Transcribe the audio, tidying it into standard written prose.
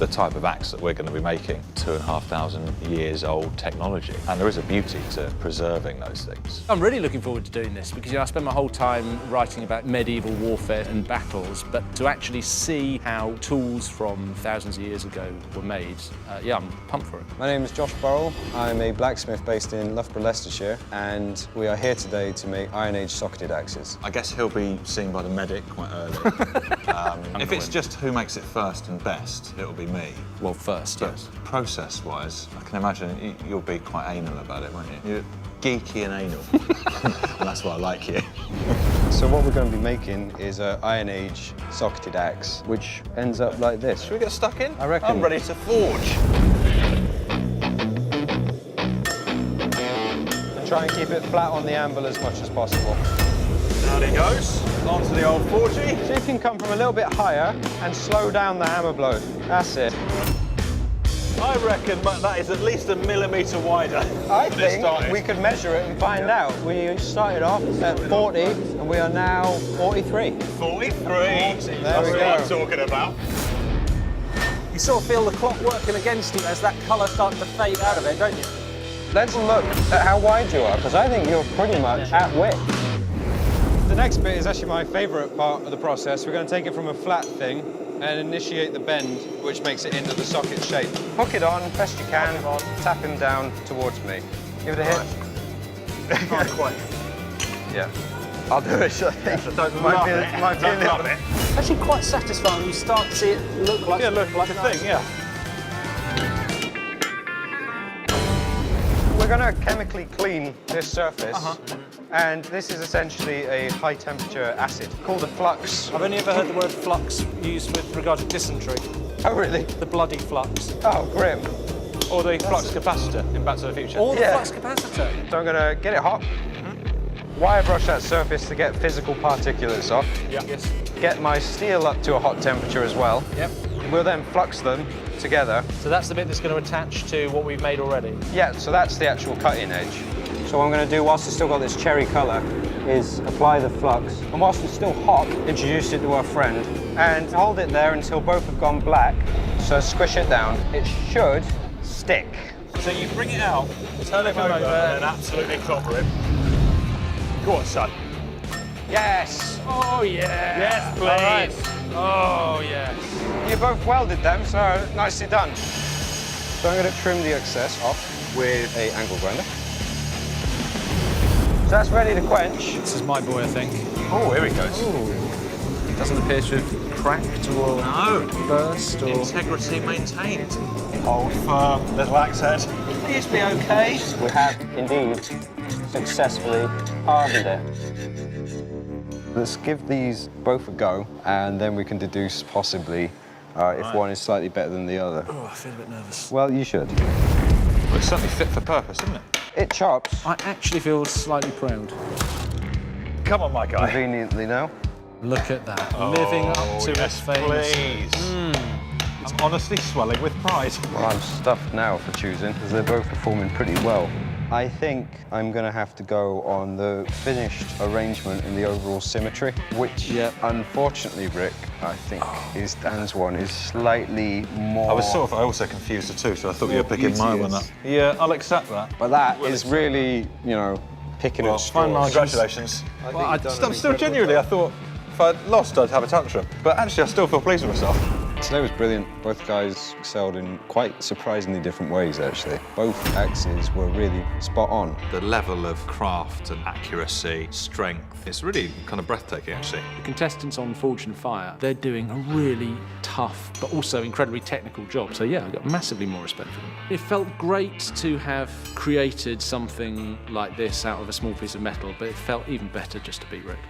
the type of axe that we're going to be making, 2,500 years old technology. And there is a beauty to preserving those things. I'm really looking forward to doing this because I spend my whole time writing about medieval warfare and battles, but to actually see how tools from thousands of years ago were made, yeah, I'm pumped for it. My name is Josh Burrell. I'm a blacksmith based in Loughborough, Leicestershire, and we are here today to make Iron Age socketed axes. I guess he'll be seen by the medic quite early. If it's just who makes it first and best, it'll be me. Well, first, But yes. process-wise, I can imagine you'll be quite anal about it, won't you? You're geeky and anal. And that's why I like you. So what we're going to be making is an Iron Age socketed axe, which ends up like this. Should we get stuck in? I reckon. I'm ready to forge. Try and keep it flat on the anvil as much as possible. Down he goes, onto the old forgy. So you can come from a little bit higher and slow down the hammer blow. That's it. I reckon that is at least a millimetre wider. I than it think started. we could measure it and find out. We started off at 40 and we are now 43. 43. That's That's we what go. I'm talking about. You sort of feel the clock working against you as that colour starts to fade out of it, don't you? Let's look at how wide you are, because I think you're pretty much at width. The next bit is actually my favourite part of the process. We're going to take it from a flat thing and initiate the bend, which makes it into the socket shape. Hook it on, best you can, tap him down towards me. Give it a hit. Not quite. Yeah. I'll do it, I think. Don't Might love be a- it. might be a Don't little- love it. Actually quite satisfying when you start to see it look like... Yeah, look like a nice. thing, yeah. We're going to chemically clean this surface, and this is essentially a high-temperature acid called a flux. I've only ever heard the word flux used with regard to dysentery. Oh, really? The bloody flux. Oh, grim. Or the flux capacitor in Back to the Future. Or the Yeah. flux capacitor. So I'm going to get it hot, wire brush that surface to get physical particulates off, Yes. get my steel up to a hot temperature as well. Yep. We'll then flux them together. So that's the bit that's going to attach to what we've made already. Yeah, so that's the actual cutting edge. So what I'm going to do, whilst it's still got this cherry colour, is apply the flux. And whilst it's still hot, introduce it to our friend and hold it there until both have gone black. So squish it down. It should stick. So you bring it out, turn it over, and then absolutely clobber him. Go on, son. Yes! Oh, yeah. Yes, please. All right. Oh, yes. You both welded them, so nicely done. So I'm going to trim the excess off with a angle grinder. So that's ready to quench. This is my boy, I think. Oh, here he goes. Doesn't appear to have cracked or No. burst or... Integrity maintained. Hold firm, little axe head. Please be okay. We have indeed successfully hardened it. Let's give these both a go, and then we can deduce possibly if one is slightly better than the other. Oh, I feel a bit nervous. Well, you should. Well, it's certainly fit for purpose, isn't it? It chops I actually feel slightly proud. Come on, my guy. conveniently now. Look at that. Living up to its famous... Please. I'm honestly swelling with pride. Well, I'm stuffed now for choosing, because they're both performing pretty well. I think I'm going to have to go on the finished arrangement and the overall symmetry, which, unfortunately, Rick, I think is Dan's one is slightly more... I also confused the two, so I thought you were picking my one up. Yeah, I'll accept that. But that is really, you know, picking at straws. Congratulations. Well, I'm still genuinely, I thought if I'd lost, I'd have a tantrum. But actually, I still feel pleased with myself. Today was brilliant. Both guys excelled in quite surprisingly different ways, actually. Both axes were really spot on. The level of craft and accuracy, strength, it's really kind of breathtaking, actually. The contestants on Forged in Fire, they're doing a really tough but also incredibly technical job. So yeah, I got massively more respect for them. It felt great to have created something like this out of a small piece of metal, but it felt even better just to beat Rick.